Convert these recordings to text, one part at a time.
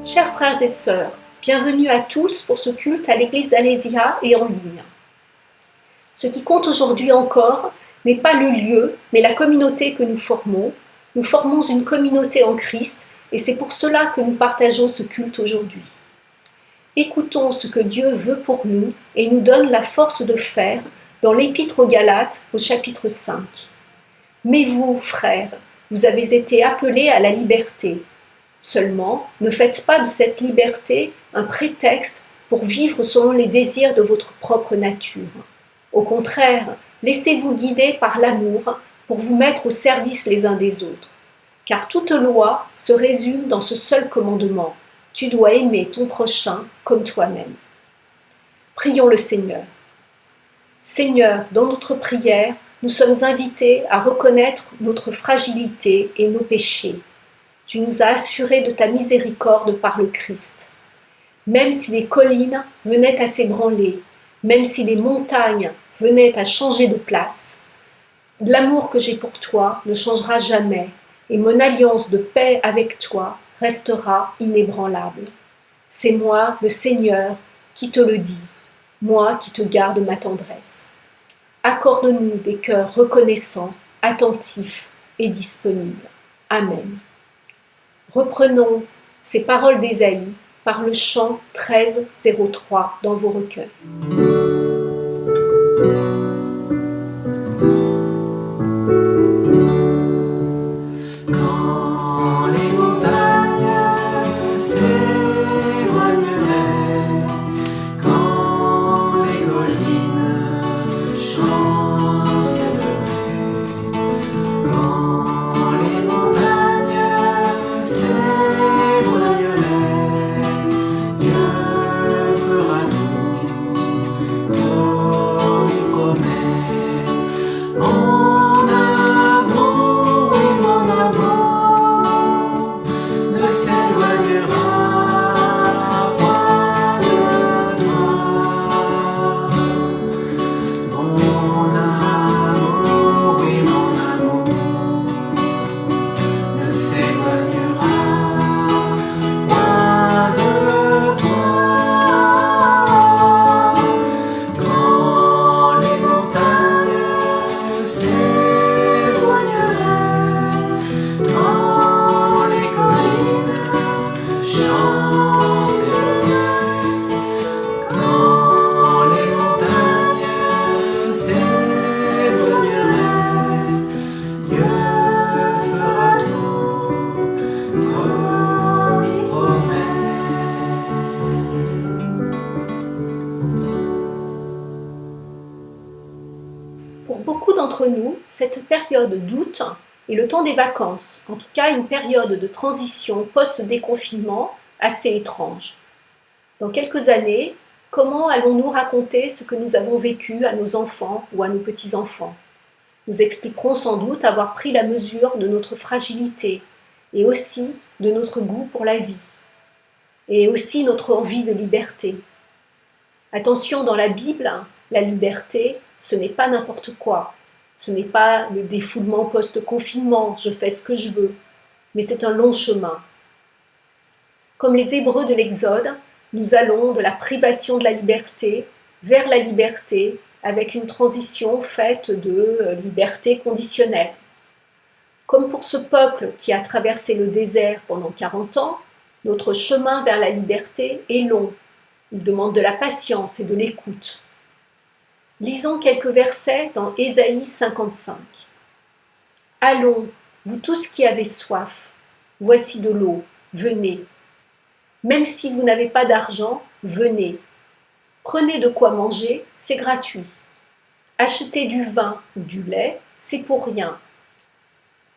Chers frères et sœurs, bienvenue à tous pour ce culte à l'église d'Alésia et en ligne. Ce qui compte aujourd'hui encore n'est pas le lieu, mais la communauté que nous formons. Nous formons une communauté en Christ et c'est pour cela que nous partageons ce culte aujourd'hui. Écoutons ce que Dieu veut pour nous et nous donne la force de faire dans l'Épître aux Galates au chapitre 5. Mais vous, frères, vous avez été appelés à la liberté. Seulement, ne faites pas de cette liberté un prétexte pour vivre selon les désirs de votre propre nature. Au contraire, laissez-vous guider par l'amour pour vous mettre au service les uns des autres. Car toute loi se résume dans ce seul commandement. Tu dois aimer ton prochain comme toi-même. Prions le Seigneur. Seigneur, dans notre prière, nous sommes invités à reconnaître notre fragilité et nos péchés. Tu nous as assurés de ta miséricorde par le Christ. Même si les collines venaient à s'ébranler, même si les montagnes venaient à changer de place, l'amour que j'ai pour toi ne changera jamais et mon alliance de paix avec toi restera inébranlable. C'est moi, le Seigneur, qui te le dis, moi qui te garde ma tendresse. Accorde-nous des cœurs reconnaissants, attentifs et disponibles. Amen. Reprenons ces paroles d'Ésaïe par le chant 1303 dans vos recueils. Quand les montagnes s'éloigneraient, quand les collines chancelleraient, quand les montagnes s'éloigneraient, Dieu fera tout comme il promet. Mon amour, oui, mon amour ne s'éloignera point de toi. Mon amour, oui, mon amour ne s'éloignera point de toi. Quand les montagnes s'éloigneraient, quand les collines chancelleraient, quand les montagnes s'éloigneraient, Dieu fera tout comme il promet. Pour beaucoup d'entre nous, cette période d'août est le temps des vacances, en tout cas une période de transition post-déconfinement assez étrange. Dans quelques années, comment allons-nous raconter ce que nous avons vécu à nos enfants ou à nos petits-enfants? Nous expliquerons sans doute avoir pris la mesure de notre fragilité et aussi de notre goût pour la vie et aussi notre envie de liberté. Attention, dans la Bible, la liberté, ce n'est pas n'importe quoi. Ce n'est pas le défoulement post-confinement, je fais ce que je veux, mais c'est un long chemin. Comme les Hébreux de l'Exode, nous allons de la privation de la liberté vers la liberté avec une transition faite de liberté conditionnelle. Comme pour ce peuple qui a traversé le désert pendant 40 ans, notre chemin vers la liberté est long. Il demande de la patience et de l'écoute. Lisons quelques versets dans Ésaïe 55. Allons, vous tous qui avez soif, voici de l'eau, venez. Même si vous n'avez pas d'argent, venez. Prenez de quoi manger, c'est gratuit. Achetez du vin ou du lait, c'est pour rien.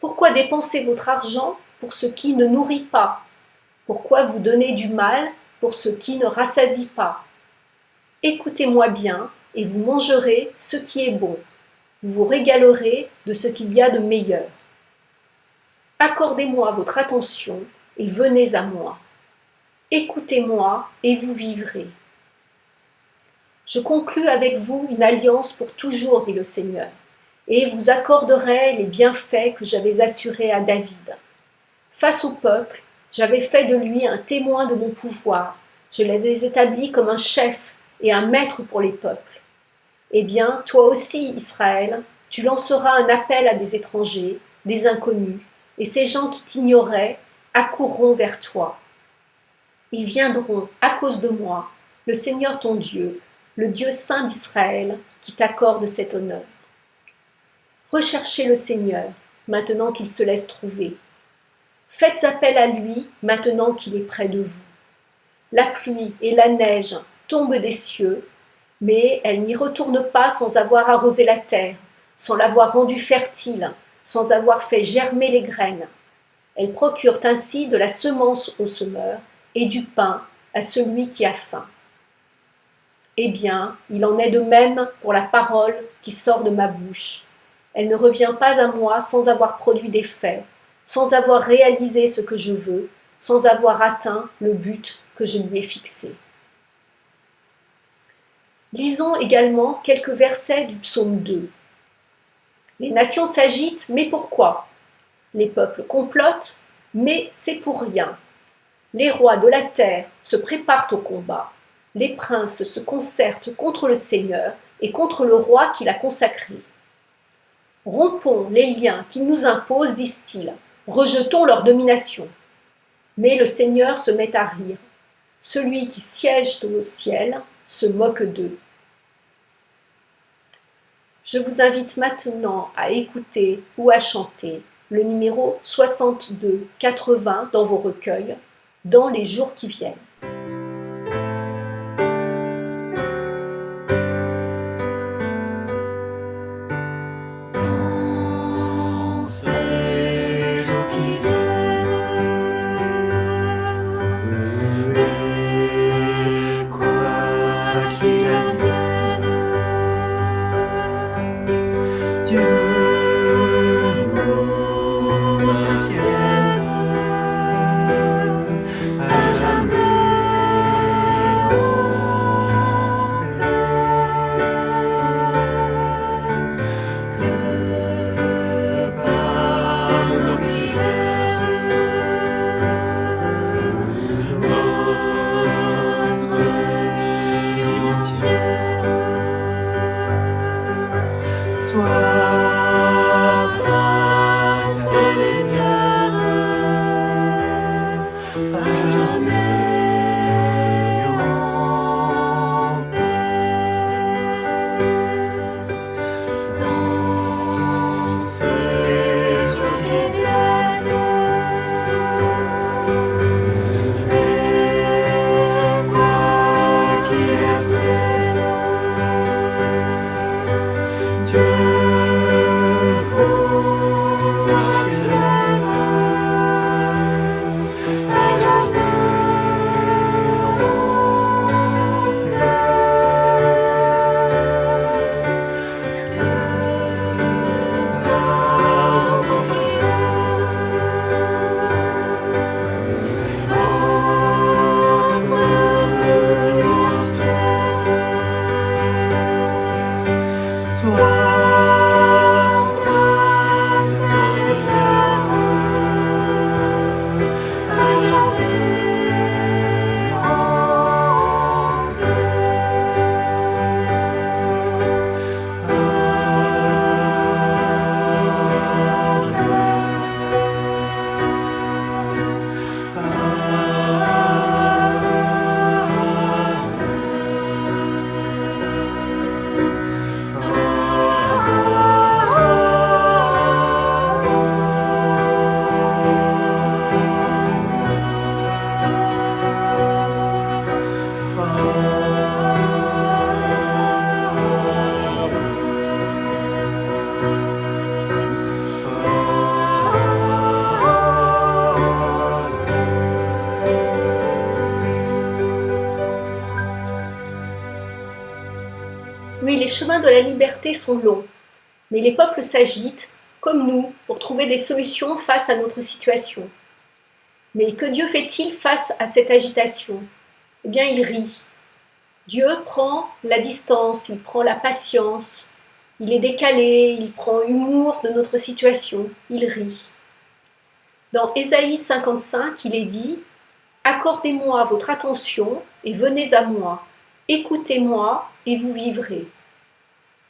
Pourquoi dépenser votre argent pour ce qui ne nourrit pas? Pourquoi vous donner du mal pour ce qui ne rassasie pas? Écoutez-moi bien, et vous mangerez ce qui est bon. Vous vous régalerez de ce qu'il y a de meilleur. Accordez-moi votre attention et venez à moi. Écoutez-moi et vous vivrez. Je conclus avec vous une alliance pour toujours, dit le Seigneur, et vous accorderai les bienfaits que j'avais assurés à David. Face au peuple, J'avais fait de lui un témoin de mon pouvoir. Je l'avais établi comme un chef et un maître pour les peuples. Eh bien, toi aussi, Israël, tu lanceras un appel à des étrangers, des inconnus, et ces gens qui t'ignoraient accourront vers toi. Ils viendront à cause de moi, le Seigneur ton Dieu, le Dieu saint d'Israël, qui t'accorde cet honneur. Recherchez le Seigneur, maintenant qu'il se laisse trouver. Faites appel à lui, maintenant qu'il est près de vous. La pluie et la neige tombent des cieux, mais elles n'y retournent pas sans avoir arrosé la terre, sans l'avoir rendue fertile, sans avoir fait germer les graines. Elles procurent ainsi de la semence au semeur et du pain à celui qui a faim. Eh bien, il en est de même pour la parole qui sort de ma bouche. Elle ne revient pas à moi sans avoir produit d'effet, sans avoir réalisé ce que je veux, sans avoir atteint le but que je lui ai fixé. Lisons également quelques versets du psaume 2. Les nations s'agitent, mais pourquoi? Les peuples complotent, mais c'est pour rien. Les rois de la terre se préparent au combat. Les princes se concertent contre le Seigneur et contre le roi qui l'a consacré. Rompons les liens qu'ils nous imposent, disent-ils, rejetons leur domination. Mais le Seigneur se met à rire. Celui qui siège au ciel se moque d'eux. Je vous invite maintenant à écouter ou à chanter le numéro 62-80 dans vos recueils, dans les jours qui viennent. Dans ces jours qui viennent, et quoi qu'il advienne, Dieu nous maintienne à jamais en paix. Que par nos prières, notre vie entière soit à Seigneur à jamais en paix. Dans ces jours qui viennent, et quoi qu'il advienne, Dieu vous maintienne à jamais en paix. Que par vos prières, notre vie entière soit à Seigneur à jamais en Oui, les chemins de la liberté sont longs, mais les peuples s'agitent, comme nous, pour trouver des solutions face à notre situation. Mais que Dieu fait-il face à cette agitation? Eh bien, il rit. Dieu prend la distance, il prend la patience, il est décalé, il prend humour de notre situation, il rit. Dans Ésaïe 55, il est dit « Accordez-moi votre attention et venez à moi, écoutez-moi et vous vivrez. »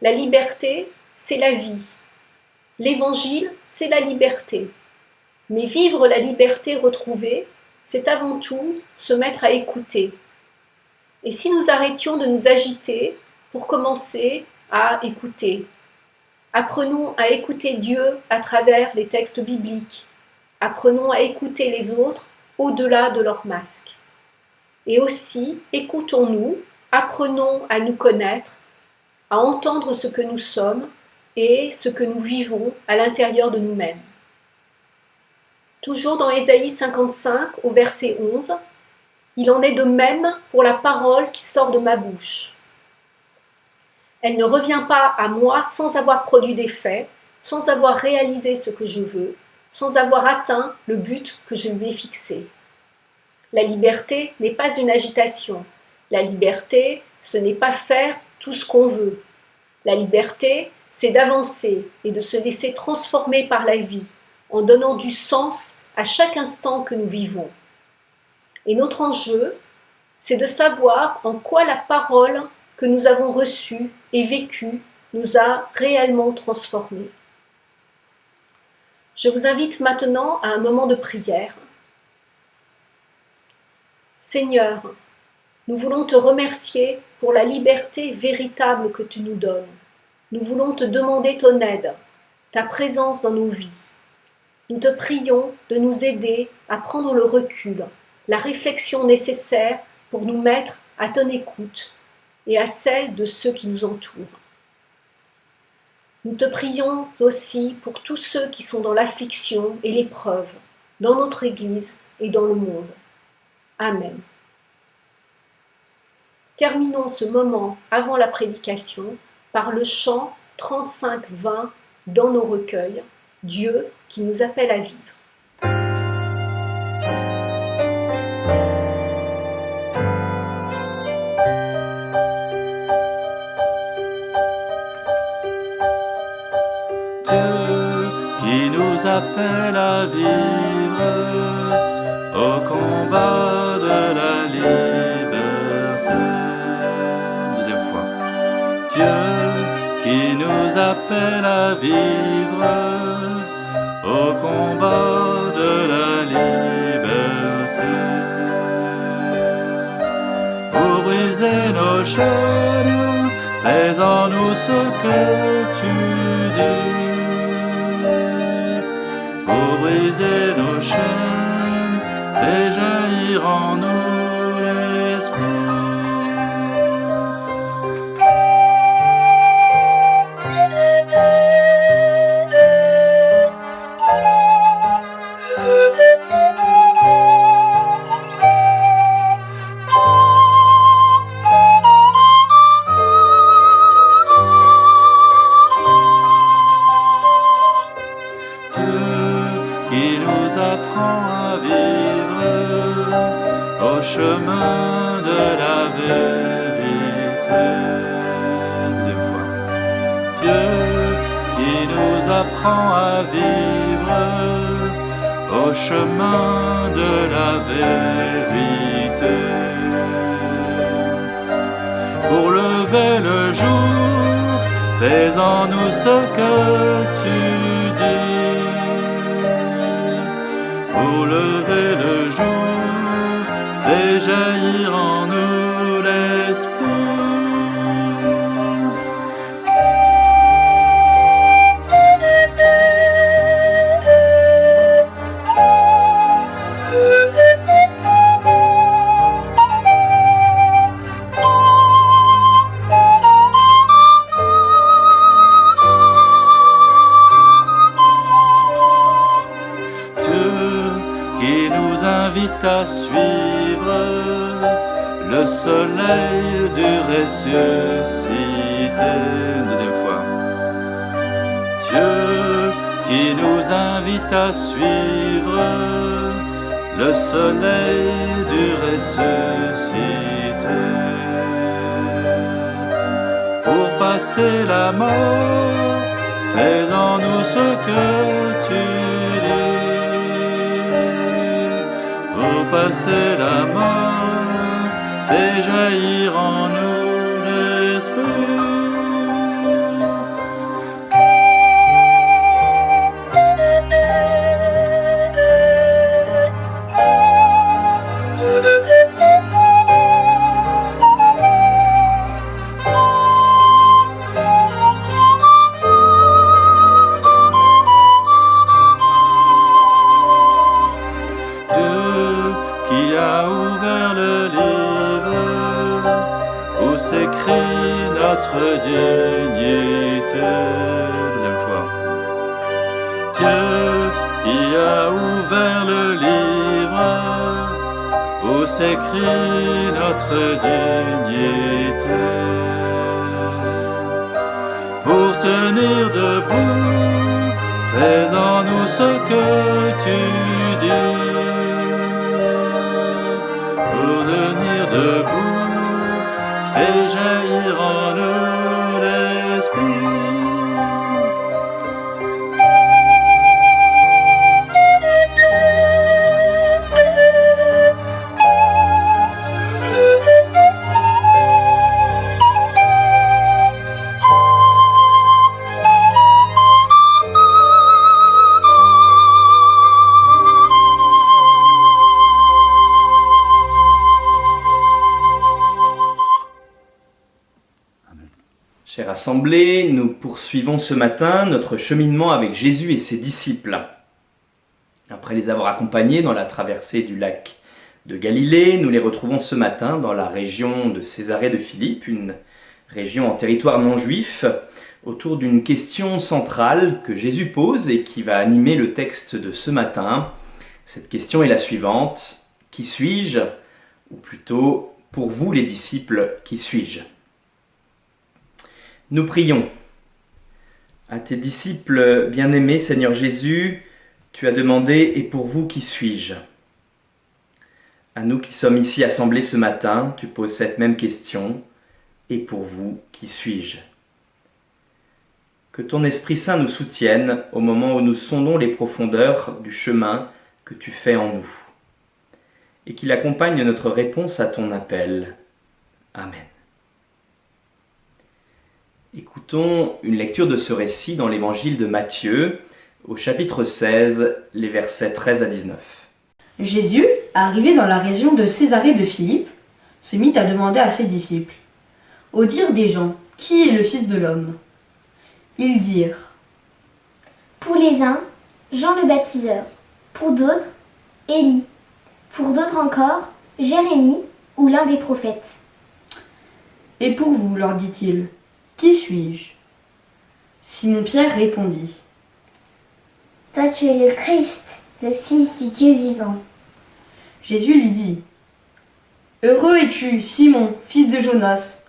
La liberté, c'est la vie. L'Évangile, c'est la liberté. Mais vivre la liberté retrouvée, c'est avant tout se mettre à écouter. Et si nous arrêtions de nous agiter pour commencer à écouter? Apprenons à écouter Dieu à travers les textes bibliques. Apprenons à écouter les autres au-delà de leur masque. Et aussi, écoutons-nous, apprenons à nous connaître, à entendre ce que nous sommes et ce que nous vivons à l'intérieur de nous-mêmes. Toujours dans Ésaïe 55, au verset 11, il en est de même pour la parole qui sort de ma bouche. Elle ne revient pas à moi sans avoir produit d'effet, sans avoir réalisé ce que je veux, sans avoir atteint le but que je lui ai fixé. La liberté n'est pas une agitation. La liberté, ce n'est pas faire tout ce qu'on veut. La liberté, c'est d'avancer et de se laisser transformer par la vie, en donnant du sens à chaque instant que nous vivons. Et notre enjeu, c'est de savoir en quoi la parole que nous avons reçue et vécue nous a réellement transformés. Je vous invite maintenant à un moment de prière. Seigneur, nous voulons te remercier pour la liberté véritable que tu nous donnes. Nous voulons te demander ton aide, ta présence dans nos vies. Nous te prions de nous aider à prendre le recul, la réflexion nécessaire pour nous mettre à ton écoute et à celle de ceux qui nous entourent. Nous te prions aussi pour tous ceux qui sont dans l'affliction et l'épreuve, dans notre Église et dans le monde. Amen. Terminons ce moment avant la prédication par le chant 35-20 dans nos recueils, Dieu qui nous appelle à vivre. Dieu qui nous appelle à vivre au combat de la liberté. Deuxième fois. Dieu qui nous appelle à vivre au combat de la liberté. Pour briser nos chaînes, fais en nous ce que tu dis. Pour briser nos chaînes, fais jaillir en nous l'esprit. Qui nous apprend à vivre au chemin de la vérité. Deuxième fois. Dieu qui nous apprend à vivre au chemin de la vérité. Pour lever le jour, fais en nous ce que tu dis. Pour lever le jour, fais jaillir en nous l'esprit. Qui nous invite à suivre le soleil du ressuscité. Deuxième fois. Dieu qui nous invite à suivre le soleil du ressuscité. Pour passer la mort, fais en nous ce que tu dis. passer la main, fais jaillir en nous l'esprit. Qui a ouvert le livre où s'écrit notre dignité. Deuxième fois. Dieu qui a ouvert le livre où s'écrit notre dignité. Pour tenir debout, fais en nous ce que tu dis. Pour tenir debout, fais jaillir en nous l'esprit. Chère Assemblée, nous poursuivons ce matin notre cheminement avec Jésus et ses disciples. Après les avoir accompagnés dans la traversée du lac de Galilée, nous les retrouvons ce matin dans la région de Césarée de Philippe, une région en territoire non juif, autour d'une question centrale que Jésus pose et qui va animer le texte de ce matin. Cette question est la suivante: qui suis-je? Ou plutôt, pour vous les disciples, qui suis-je? Nous prions. À tes disciples bien-aimés, Seigneur Jésus, tu as demandé « Et pour vous, qui suis-je » À nous qui sommes ici assemblés ce matin, tu poses cette même question « Et pour vous, qui suis-je » Que ton Esprit Saint nous soutienne au moment où nous sondons les profondeurs du chemin que tu fais en nous, et qu'il accompagne notre réponse à ton appel. Amen. Écoutons une lecture de ce récit dans l'évangile de Matthieu, au chapitre 16, les versets 13 à 19. Jésus, arrivé dans la région de Césarée de Philippe, se mit à demander à ses disciples: au dire des gens, qui est le Fils de l'homme? Ils dirent: Pour les uns, Jean le baptiseur, pour d'autres, Élie, pour d'autres encore, Jérémie ou l'un des prophètes. Et pour vous, leur dit-il, qui suis-je? Simon-Pierre répondit: Toi tu es le Christ, le Fils du Dieu vivant. Jésus lui dit: Heureux es-tu, Simon, fils de Jonas,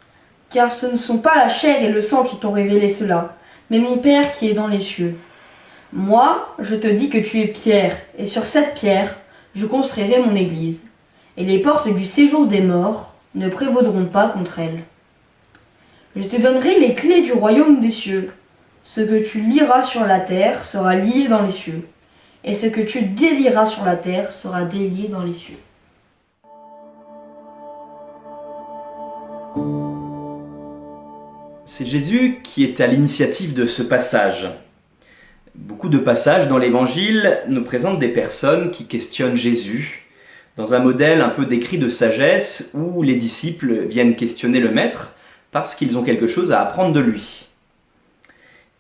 car ce ne sont pas la chair et le sang qui t'ont révélé cela, mais mon Père qui est dans les cieux. Moi, je te dis que tu es Pierre, et sur cette pierre, je construirai mon église, et les portes du séjour des morts ne prévaudront pas contre elle. Je te donnerai les clés du royaume des cieux. Ce que tu lieras sur la terre sera lié dans les cieux, et ce que tu délieras sur la terre sera délié dans les cieux. C'est Jésus qui est à l'initiative de ce passage. Beaucoup de passages dans l'Évangile nous présentent des personnes qui questionnent Jésus, dans un modèle un peu décrit de sagesse où les disciples viennent questionner le Maître parce qu'ils ont quelque chose à apprendre de lui.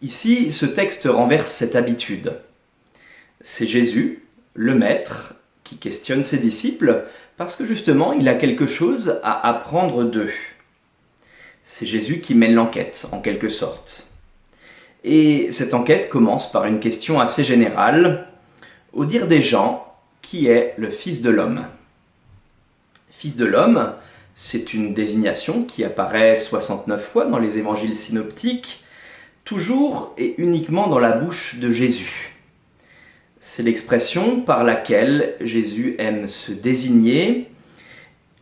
Ici, ce texte renverse cette habitude. C'est Jésus, le Maître, qui questionne ses disciples parce que justement, il a quelque chose à apprendre d'eux. C'est Jésus qui mène l'enquête, en quelque sorte. Et cette enquête commence par une question assez générale. Au dire des gens, qui est le Fils de l'homme? Fils de l'homme, c'est une désignation qui apparaît 69 fois dans les évangiles synoptiques, toujours et uniquement dans la bouche de Jésus. C'est l'expression par laquelle Jésus aime se désigner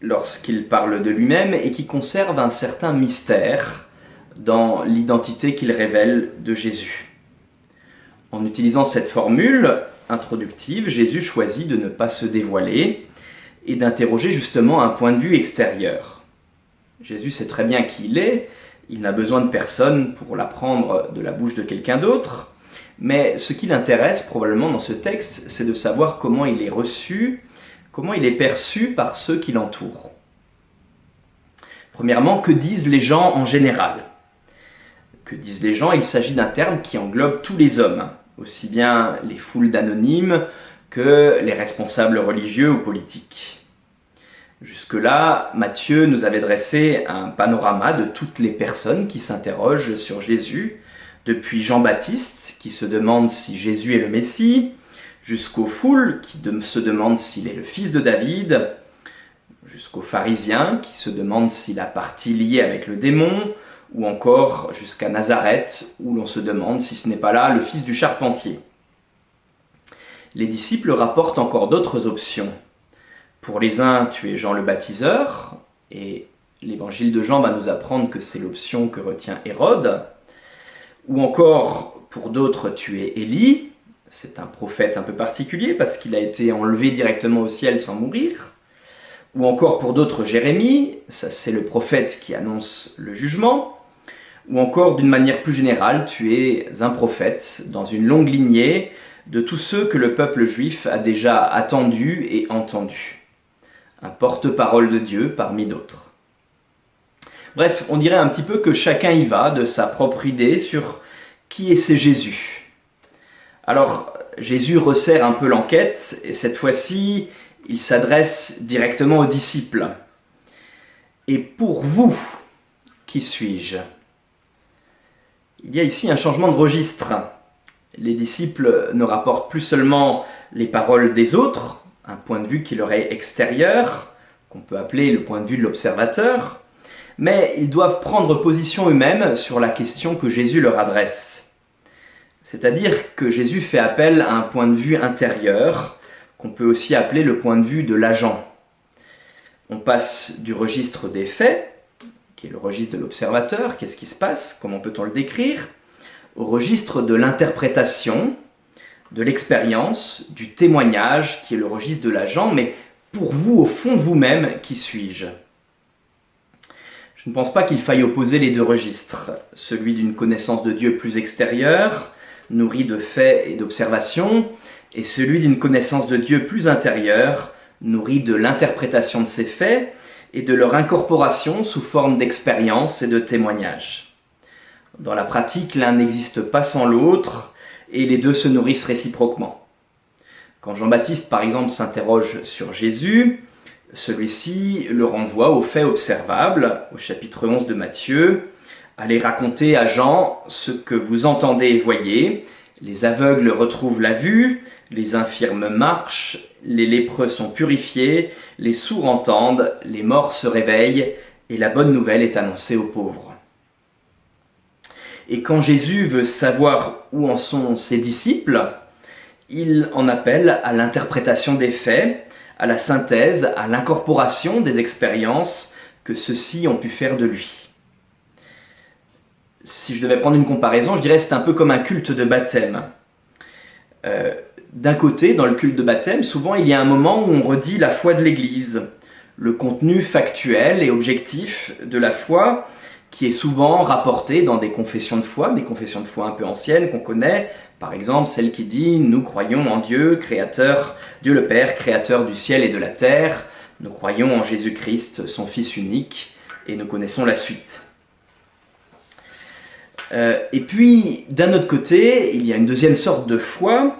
lorsqu'il parle de lui-même et qui conserve un certain mystère dans l'identité qu'il révèle de Jésus. En utilisant cette formule introductive, Jésus choisit de ne pas se dévoiler et d'interroger justement un point de vue extérieur. Jésus sait très bien qui il est, il n'a besoin de personne pour l'apprendre de la bouche de quelqu'un d'autre, mais ce qui l'intéresse probablement dans ce texte, c'est de savoir comment il est reçu, comment il est perçu par ceux qui l'entourent. Premièrement, que disent les gens en général ? Que disent les gens ? Il s'agit d'un terme qui englobe tous les hommes, aussi bien les foules d'anonymes que les responsables religieux ou politiques. Jusque-là, Matthieu nous avait dressé un panorama de toutes les personnes qui s'interrogent sur Jésus, depuis Jean-Baptiste, qui se demande si Jésus est le Messie, jusqu'aux foules qui se demandent s'il est le fils de David, jusqu'aux pharisiens qui se demandent s'il a partie liée avec le démon, ou encore jusqu'à Nazareth, où l'on se demande si ce n'est pas là le fils du charpentier. Les disciples rapportent encore d'autres options. Pour les uns, tu es Jean le baptiseur, et l'évangile de Jean va nous apprendre que c'est l'option que retient Hérode. Ou encore, pour d'autres, tu es Élie, c'est un prophète un peu particulier parce qu'il a été enlevé directement au ciel sans mourir. Ou encore pour d'autres, Jérémie, ça c'est le prophète qui annonce le jugement. Ou encore, d'une manière plus générale, tu es un prophète dans une longue lignée de tous ceux que le peuple juif a déjà attendus et entendus. Un porte-parole de Dieu parmi d'autres. Bref, on dirait un petit peu que chacun y va de sa propre idée sur qui est ce Jésus. Alors, Jésus resserre un peu l'enquête et cette fois-ci, il s'adresse directement aux disciples. Et pour vous, qui suis-je ? Il y a ici un changement de registre. Les disciples ne rapportent plus seulement les paroles des autres, un point de vue qui leur est extérieur, qu'on peut appeler le point de vue de l'observateur, mais ils doivent prendre position eux-mêmes sur la question que Jésus leur adresse. C'est-à-dire que Jésus fait appel à un point de vue intérieur, qu'on peut aussi appeler le point de vue de l'agent. On passe du registre des faits, qui est le registre de l'observateur, qu'est-ce qui se passe, comment peut-on le décrire, au registre de l'interprétation, de l'expérience, du témoignage, qui est le registre de l'agent, mais pour vous, au fond de vous-même, qui suis-je ? Je ne pense pas qu'il faille opposer les deux registres, celui d'une connaissance de Dieu plus extérieure, nourrie de faits et d'observations, et celui d'une connaissance de Dieu plus intérieure, nourrie de l'interprétation de ces faits et de leur incorporation sous forme d'expérience et de témoignage. Dans la pratique, l'un n'existe pas sans l'autre, et les deux se nourrissent réciproquement. Quand Jean-Baptiste, par exemple, s'interroge sur Jésus, celui-ci le renvoie aux faits observables, au chapitre 11 de Matthieu. Allez raconter à Jean ce que vous entendez et voyez. Les aveugles retrouvent la vue, les infirmes marchent, les lépreux sont purifiés, les sourds entendent, les morts se réveillent, et la bonne nouvelle est annoncée aux pauvres. Et quand Jésus veut savoir où en sont ses disciples, il en appelle à l'interprétation des faits, à la synthèse, à l'incorporation des expériences que ceux-ci ont pu faire de lui. Si je devais prendre une comparaison, je dirais que c'est un peu comme un culte de baptême. D'un côté, dans le culte de baptême, souvent il y a un moment où on redit la foi de l'Église, le contenu factuel et objectif de la foi qui est souvent rapporté dans des confessions de foi un peu anciennes qu'on connaît, par exemple celle qui dit « Nous croyons en Dieu, créateur, Dieu le Père, créateur du ciel et de la terre, nous croyons en Jésus-Christ, son Fils unique, et nous connaissons la suite. » Et puis, d'un autre côté, il y a une deuxième sorte de foi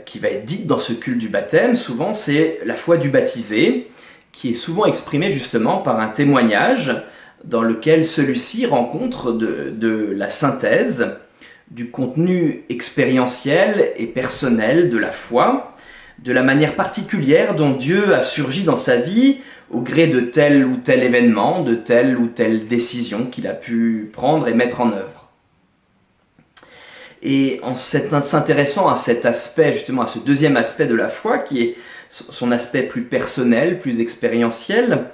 qui va être dite dans ce culte du baptême. Souvent, c'est la foi du baptisé, qui est souvent exprimée justement par un témoignage dans lequel celui-ci rencontre de la synthèse du contenu expérientiel et personnel de la foi, de la manière particulière dont Dieu a surgi dans sa vie au gré de tel ou tel événement, de telle ou telle décision qu'il a pu prendre et mettre en œuvre. Et en s'intéressant à cet aspect, justement à ce deuxième aspect de la foi, qui est son aspect plus personnel, plus expérientiel,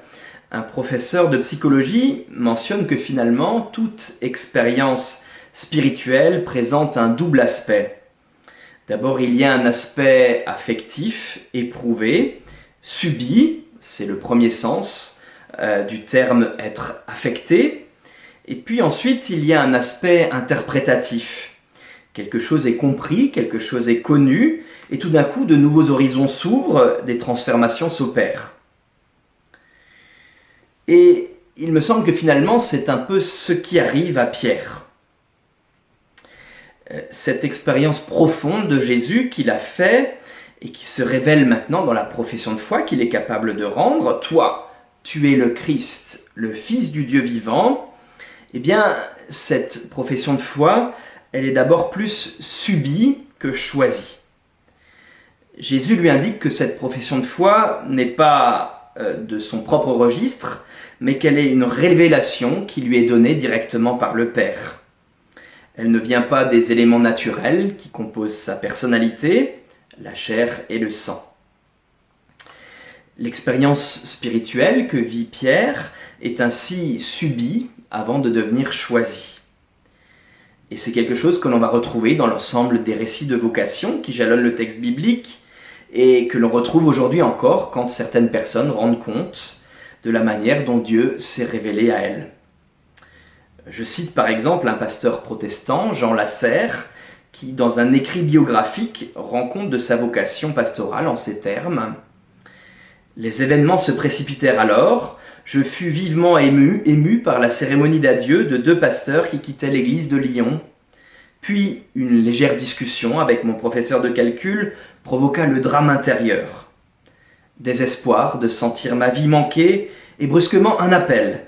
un professeur de psychologie mentionne que finalement, toute expérience spirituelle présente un double aspect. D'abord, il y a un aspect affectif, éprouvé, subi, c'est le premier sens du terme être affecté. Et puis ensuite, il y a un aspect interprétatif. Quelque chose est compris, quelque chose est connu, et tout d'un coup, de nouveaux horizons s'ouvrent, des transformations s'opèrent. Et il me semble que finalement, c'est un peu ce qui arrive à Pierre. Cette expérience profonde de Jésus qu'il a fait et qui se révèle maintenant dans la profession de foi qu'il est capable de rendre. Toi, tu es le Christ, le Fils du Dieu vivant. Eh bien, cette profession de foi, elle est d'abord plus subie que choisie. Jésus lui indique que cette profession de foi n'est pas de son propre registre, mais qu'elle est une révélation qui lui est donnée directement par le Père. Elle ne vient pas des éléments naturels qui composent sa personnalité, la chair et le sang. L'expérience spirituelle que vit Pierre est ainsi subie avant de devenir choisie. Et c'est quelque chose que l'on va retrouver dans l'ensemble des récits de vocation qui jalonnent le texte biblique et que l'on retrouve aujourd'hui encore quand certaines personnes rendent compte de la manière dont Dieu s'est révélé à elles. Je cite par exemple un pasteur protestant, Jean Lasserre, qui, dans un écrit biographique, rend compte de sa vocation pastorale en ces termes. « Les événements se précipitèrent alors. Je fus vivement ému par la cérémonie d'adieu de 2 pasteurs qui quittaient l'église de Lyon. Puis, une légère discussion avec mon professeur de calcul provoqua le drame intérieur. Désespoir de sentir ma vie manquer et brusquement un appel.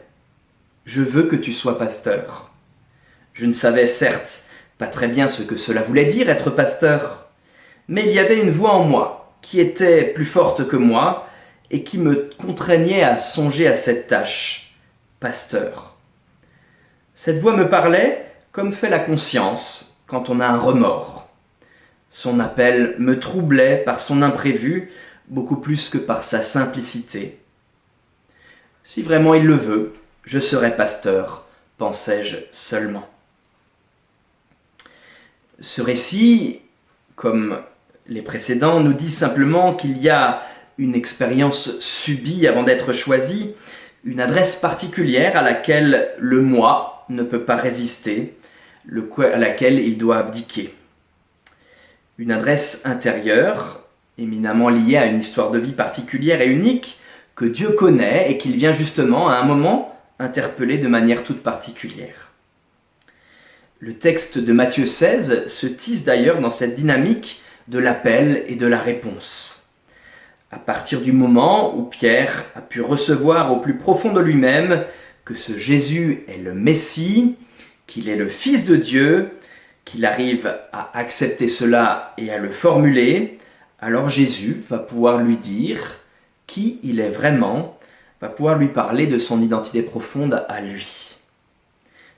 Je veux que tu sois pasteur. Je ne savais certes pas très bien ce que cela voulait dire être pasteur, mais il y avait une voix en moi qui était plus forte que moi et qui me contraignait à songer à cette tâche, pasteur. Cette voix me parlait comme fait la conscience quand on a un remords. Son appel me troublait par son imprévu beaucoup plus que par sa simplicité. Si vraiment il le veut, je serai pasteur, pensais-je seulement. Ce récit, comme les précédents, nous dit simplement qu'il y a une expérience subie avant d'être choisie, une adresse particulière à laquelle le moi ne peut pas résister, à laquelle il doit abdiquer. Une adresse intérieure, éminemment liée à une histoire de vie particulière et unique, que Dieu connaît et qu'il vient justement à un moment interpeller de manière toute particulière. Le texte de Matthieu 16 se tisse d'ailleurs dans cette dynamique de l'appel et de la réponse. À partir du moment où Pierre a pu recevoir au plus profond de lui-même que ce Jésus est le Messie, qu'il est le Fils de Dieu, qu'il arrive à accepter cela et à le formuler, alors Jésus va pouvoir lui dire qui il est vraiment, va pouvoir lui parler de son identité profonde à lui.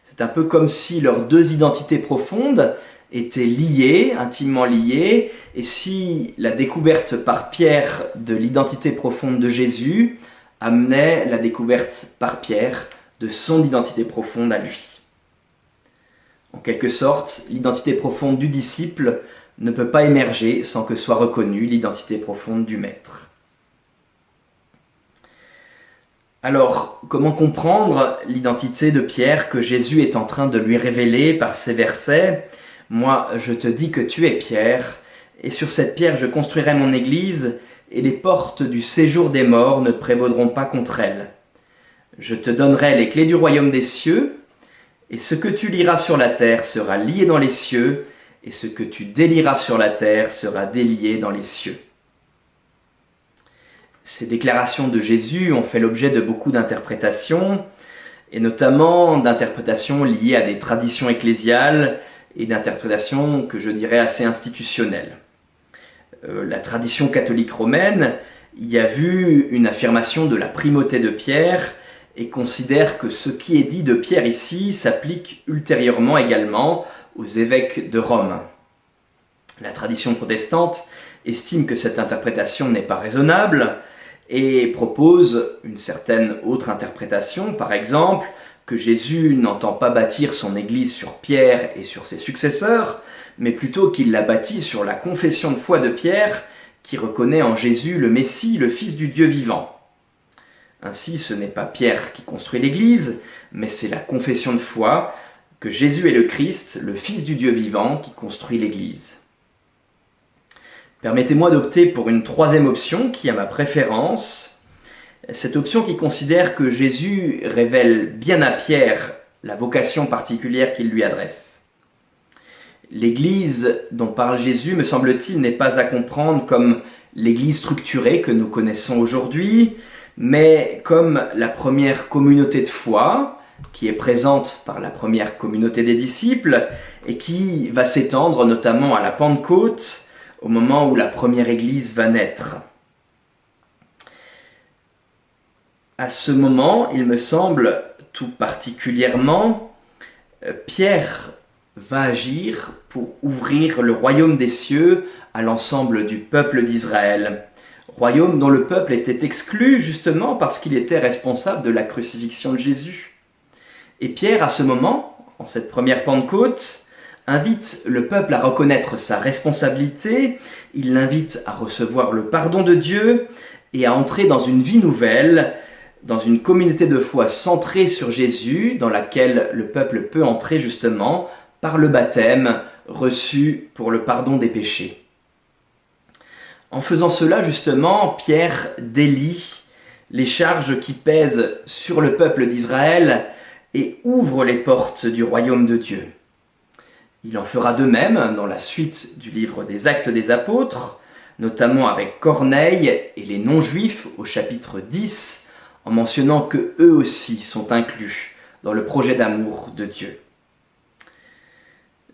C'est un peu comme si leurs 2 identités profondes étaient liées, intimement liées, et si la découverte par Pierre de l'identité profonde de Jésus amenait la découverte par Pierre de son identité profonde à lui. En quelque sorte, l'identité profonde du disciple ne peut pas émerger sans que soit reconnue l'identité profonde du maître. Alors, comment comprendre l'identité de Pierre que Jésus est en train de lui révéler par ces versets ? Moi, je te dis que tu es Pierre, et sur cette pierre je construirai mon église, et les portes du séjour des morts ne prévaudront pas contre elle. Je te donnerai les clés du royaume des cieux, et ce que tu liras sur la terre sera lié dans les cieux, et ce que tu délieras sur la terre sera délié dans les cieux. Ces déclarations de Jésus ont fait l'objet de beaucoup d'interprétations, et notamment d'interprétations liées à des traditions ecclésiales et d'interprétations que je dirais assez institutionnelles. La tradition catholique romaine y a vu une affirmation de la primauté de Pierre et considère que ce qui est dit de Pierre ici s'applique ultérieurement également aux évêques de Rome. La tradition protestante estime que cette interprétation n'est pas raisonnable et propose une certaine autre interprétation, par exemple, que Jésus n'entend pas bâtir son Église sur Pierre et sur ses successeurs, mais plutôt qu'il la bâtit sur la confession de foi de Pierre, qui reconnaît en Jésus le Messie, le Fils du Dieu vivant. Ainsi, ce n'est pas Pierre qui construit l'Église, mais c'est la confession de foi que Jésus est le Christ, le Fils du Dieu vivant, qui construit l'Église. Permettez-moi d'opter pour une troisième option qui a ma préférence, cette option qui considère que Jésus révèle bien à Pierre la vocation particulière qu'il lui adresse. L'Église dont parle Jésus, me semble-t-il, n'est pas à comprendre comme l'Église structurée que nous connaissons aujourd'hui, mais comme la première communauté de foi, qui est présente par la première communauté des disciples, et qui va s'étendre notamment à la Pentecôte, au moment où la première Église va naître. À ce moment, il me semble tout particulièrement, Pierre va agir pour ouvrir le royaume des cieux à l'ensemble du peuple d'Israël. Royaume dont le peuple était exclu justement parce qu'il était responsable de la crucifixion de Jésus. Et Pierre, à ce moment, en cette première Pentecôte, invite le peuple à reconnaître sa responsabilité, il l'invite à recevoir le pardon de Dieu et à entrer dans une vie nouvelle, dans une communauté de foi centrée sur Jésus, dans laquelle le peuple peut entrer justement par le baptême reçu pour le pardon des péchés. En faisant cela, justement, Pierre délie les charges qui pèsent sur le peuple d'Israël et ouvre les portes du royaume de Dieu. Il en fera de même dans la suite du livre des Actes des Apôtres, notamment avec Corneille et les non-juifs au chapitre 10, en mentionnant que eux aussi sont inclus dans le projet d'amour de Dieu.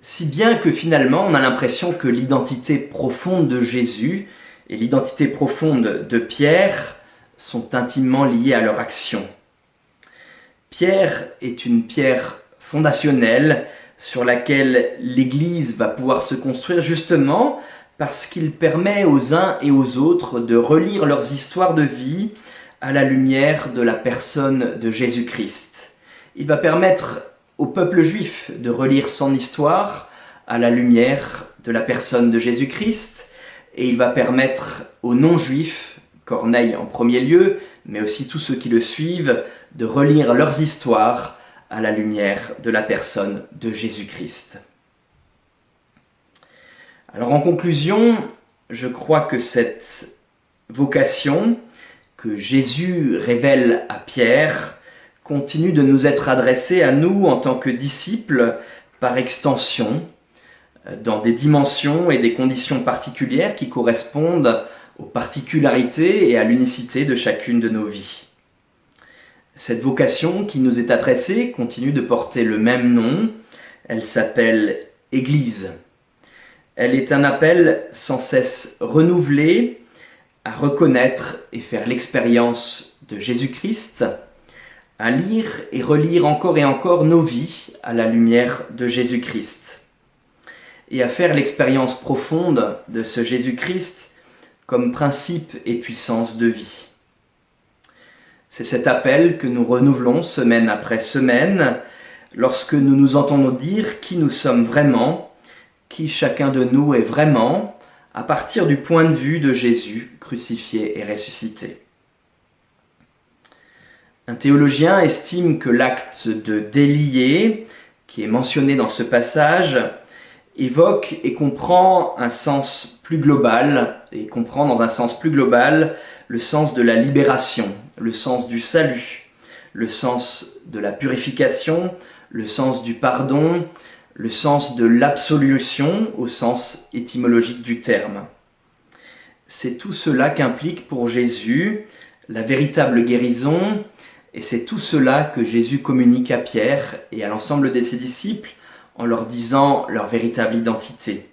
Si bien que finalement on a l'impression que l'identité profonde de Jésus et l'identité profonde de Pierre sont intimement liées à leur action. Pierre est une pierre fondationnelle sur laquelle l'Église va pouvoir se construire justement parce qu'il permet aux uns et aux autres de relire leurs histoires de vie à la lumière de la personne de Jésus-Christ. Il va permettre au peuple juif de relire son histoire à la lumière de la personne de Jésus-Christ, et il va permettre aux non-juifs, Corneille en premier lieu, mais aussi tous ceux qui le suivent, de relire leurs histoires à la lumière de la personne de Jésus-Christ. Alors en conclusion, je crois que cette vocation que Jésus révèle à Pierre continue de nous être adressée à nous en tant que disciples par extension, dans des dimensions et des conditions particulières qui correspondent aux particularités et à l'unicité de chacune de nos vies. Cette vocation qui nous est adressée continue de porter le même nom, elle s'appelle Église. Elle est un appel sans cesse renouvelé à reconnaître et faire l'expérience de Jésus-Christ, à lire et relire encore et encore nos vies à la lumière de Jésus-Christ, et à faire l'expérience profonde de ce Jésus-Christ comme principe et puissance de vie. C'est cet appel que nous renouvelons semaine après semaine lorsque nous nous entendons dire qui nous sommes vraiment, qui chacun de nous est vraiment, à partir du point de vue de Jésus crucifié et ressuscité. Un théologien estime que l'acte de délier, qui est mentionné dans ce passage, évoque et comprend un sens plus global, et comprend dans un sens plus global le sens de la libération, le sens du salut, le sens de la purification, le sens du pardon, le sens de l'absolution au sens étymologique du terme. C'est tout cela qu'implique pour Jésus la véritable guérison, et c'est tout cela que Jésus communique à Pierre et à l'ensemble de ses disciples en leur disant leur véritable identité.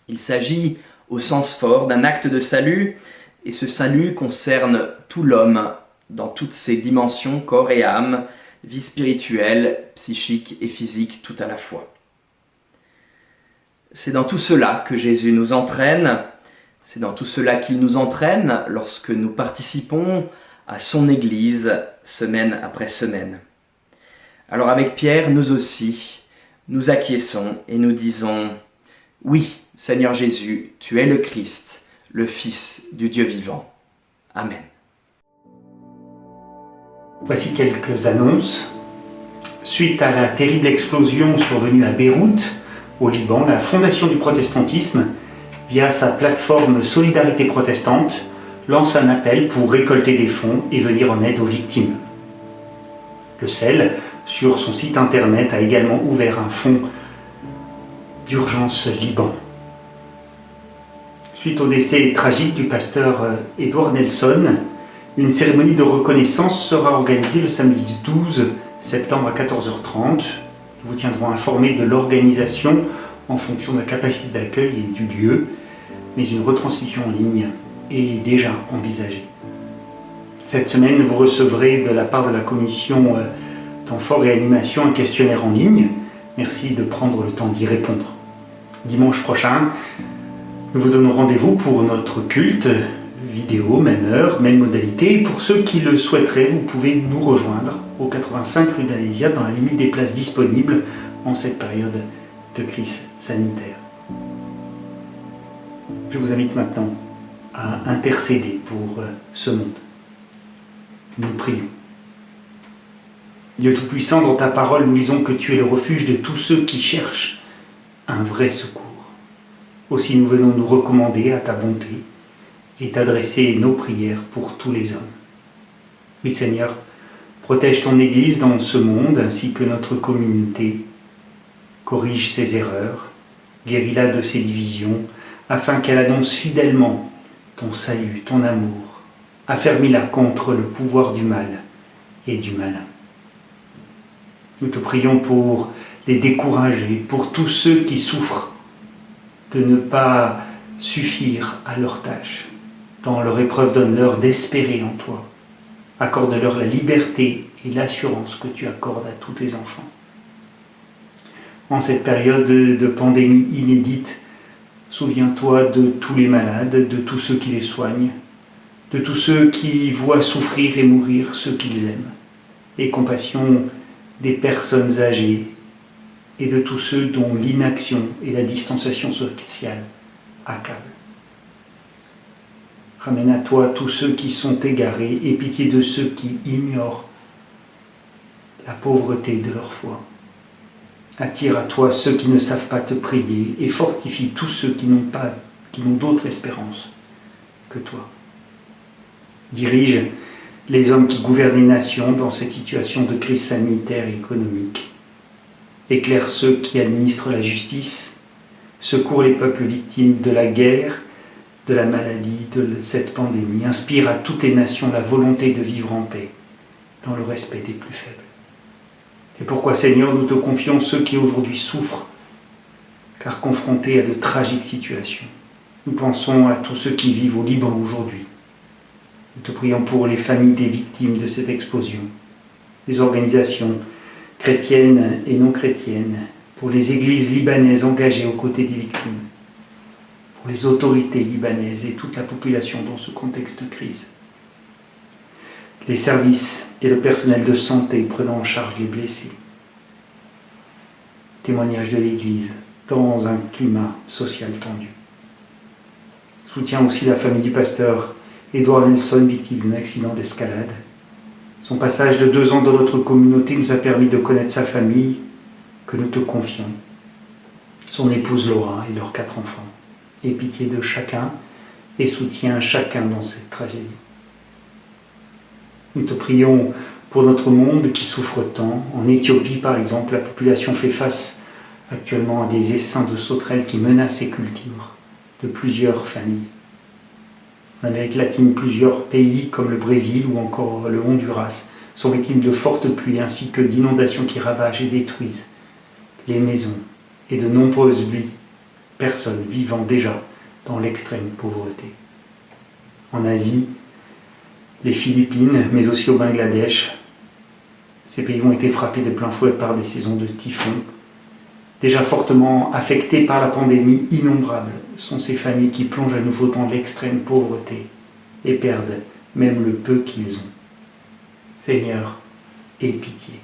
Il s'agit au sens fort d'un acte de salut, et ce salut concerne tout l'homme dans toutes ses dimensions, corps et âme, vie spirituelle, psychique et physique tout à la fois. C'est dans tout cela que Jésus nous entraîne, c'est dans tout cela qu'il nous entraîne lorsque nous participons à son Église semaine après semaine. Alors avec Pierre, nous aussi, nous acquiesçons et nous disons « Oui, Seigneur Jésus, tu es le Christ, le Fils du Dieu vivant. Amen. » Voici quelques annonces. Suite à la terrible explosion survenue à Beyrouth, au Liban, la Fondation du protestantisme, via sa plateforme Solidarité protestante, lance un appel pour récolter des fonds et venir en aide aux victimes. Le CEL, sur son site internet, a également ouvert un fonds d'urgence Liban. Suite au décès tragique du pasteur Edward Nelson, une cérémonie de reconnaissance sera organisée le samedi 12 septembre à 14h30. Nous vous tiendrons informés de l'organisation en fonction de la capacité d'accueil et du lieu, mais une retransmission en ligne est déjà envisagée. Cette semaine, vous recevrez de la part de la commission Temps fort et animation un questionnaire en ligne. Merci de prendre le temps d'y répondre. Dimanche prochain, nous vous donnons rendez-vous pour notre culte, vidéo, même heure, même modalité. Pour ceux qui le souhaiteraient, vous pouvez nous rejoindre au 85 rue d'Alésia dans la limite des places disponibles en cette période de crise sanitaire. Je vous invite maintenant à intercéder pour ce monde. Nous prions. Dieu Tout-Puissant, dans ta parole, nous lisons que tu es le refuge de tous ceux qui cherchent un vrai secours. Aussi nous venons nous recommander à ta bonté et t'adresser nos prières pour tous les hommes. Oui Seigneur, protège ton Église dans ce monde ainsi que notre communauté. Corrige ses erreurs, guéris-la de ses divisions, afin qu'elle annonce fidèlement ton salut, ton amour. Affermis-la contre le pouvoir du mal et du malin. Nous te prions pour les décourager, pour tous ceux qui souffrent de ne pas suffire à leur tâche. Dans leur épreuve, donne-leur d'espérer en toi. Accorde-leur la liberté et l'assurance que tu accordes à tous tes enfants. En cette période de pandémie inédite, souviens-toi de tous les malades, de tous ceux qui les soignent, de tous ceux qui voient souffrir et mourir ceux qu'ils aiment. Aie compassion des personnes âgées et de tous ceux dont l'inaction et la distanciation sociale accablent. Ramène à toi tous ceux qui sont égarés et pitié de ceux qui ignorent la pauvreté de leur foi. Attire à toi ceux qui ne savent pas te prier et fortifie tous ceux qui n'ont d'autre espérance que toi. Dirige les hommes qui gouvernent les nations dans cette situation de crise sanitaire et économique. Éclaire ceux qui administrent la justice, secours les peuples victimes de la guerre, de la maladie, de cette pandémie. Inspire à toutes les nations la volonté de vivre en paix, dans le respect des plus faibles. C'est pourquoi, Seigneur, nous te confions ceux qui aujourd'hui souffrent, car confrontés à de tragiques situations. Nous pensons à tous ceux qui vivent au Liban aujourd'hui. Nous te prions pour les familles des victimes de cette explosion, les organisations chrétiennes et non chrétiennes, pour les églises libanaises engagées aux côtés des victimes, pour les autorités libanaises et toute la population dans ce contexte de crise, les services et le personnel de santé prenant en charge les blessés, témoignage de l'Église dans un climat social tendu. Soutiens aussi la famille du pasteur Edward Nelson, victime d'un accident d'escalade. Son passage de 2 ans dans notre communauté nous a permis de connaître sa famille, que nous te confions, son épouse Laura et leurs 4 enfants. Aie pitié de chacun et soutiens chacun dans cette tragédie. Nous te prions pour notre monde qui souffre tant. En Éthiopie, par exemple, la population fait face actuellement à des essaims de sauterelles qui menacent les cultures de plusieurs familles. En Amérique latine, plusieurs pays comme le Brésil ou encore le Honduras sont victimes de fortes pluies ainsi que d'inondations qui ravagent et détruisent les maisons et de nombreuses personnes vivant déjà dans l'extrême pauvreté. En Asie, les Philippines, mais aussi au Bangladesh, ces pays ont été frappés de plein fouet par des saisons de typhons. Déjà fortement affectés par la pandémie, innombrables sont ces familles qui plongent à nouveau dans l'extrême pauvreté et perdent même le peu qu'ils ont. Seigneur, aie pitié.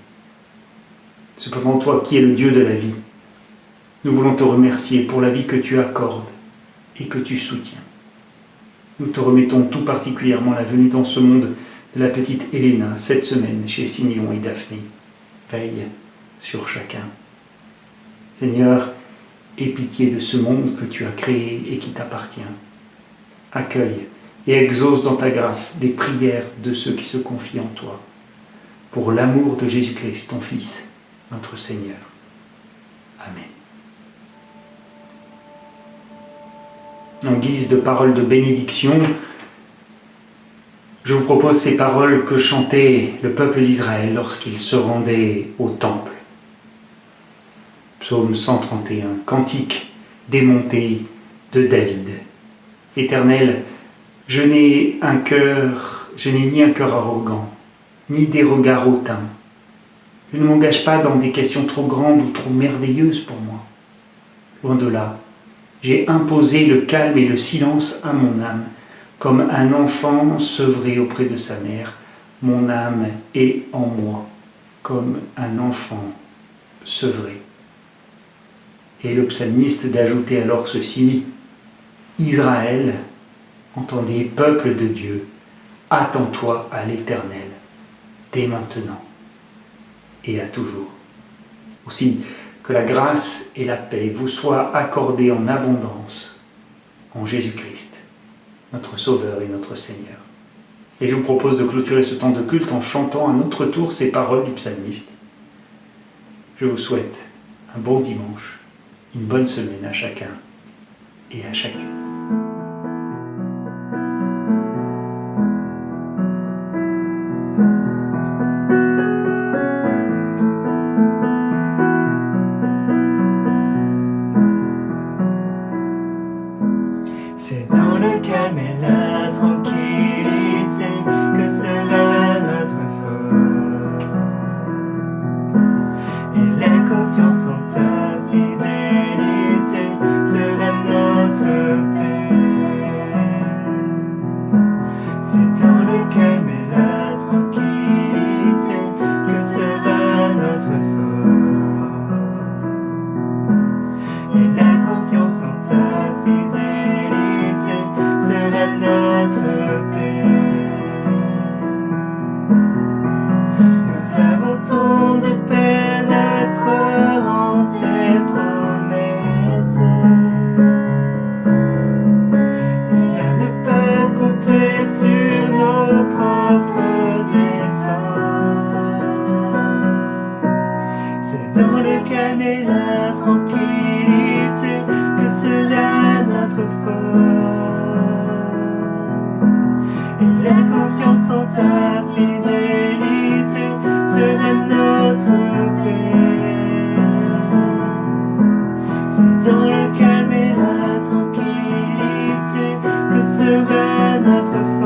Cependant, toi qui es le Dieu de la vie, nous voulons te remercier pour la vie que tu accordes et que tu soutiens. Nous te remettons tout particulièrement la venue dans ce monde de la petite Helena cette semaine chez Siméon et Daphné. Veille sur chacun. Seigneur, aie pitié de ce monde que tu as créé et qui t'appartient. Accueille et exauce dans ta grâce les prières de ceux qui se confient en toi, pour l'amour de Jésus-Christ, ton Fils, notre Seigneur. Amen. En guise de paroles de bénédiction, je vous propose ces paroles que chantait le peuple d'Israël lorsqu'il se rendait au temple. Psaume 131, cantique démonté de David. Éternel, je n'ai ni un cœur arrogant, ni des regards hautains. Je ne m'engage pas dans des questions trop grandes ou trop merveilleuses pour moi. Loin de là, j'ai imposé le calme et le silence à mon âme, comme un enfant sevré auprès de sa mère. Mon âme est en moi, comme un enfant sevré. Et le psalmiste d'ajouter alors ceci: Israël, entendez, peuple de Dieu, attends-toi à l'Éternel, dès maintenant et à toujours. Aussi, que la grâce et la paix vous soient accordées en abondance en Jésus-Christ, notre Sauveur et notre Seigneur. Et je vous propose de clôturer ce temps de culte en chantant à notre tour ces paroles du psalmiste. Je vous souhaite un bon dimanche, une bonne semaine à chacun et à chacune. C'est dans le calme et la tranquillité que sera notre force. Et la confiance en ta fidélité sera notre paix. C'est dans le calme et la tranquillité que sera notre force. Et la confiance en ta fidélité sera notre paix. Nous avons tant de peine à croire en tes promesses et à ne pas compter sur nos propres efforts. C'est dans le calme et la tranquillité que sera notre force. Et la confiance en ta fidélité sera notre paix. C'est dans le calme et la tranquillité que sera notre force.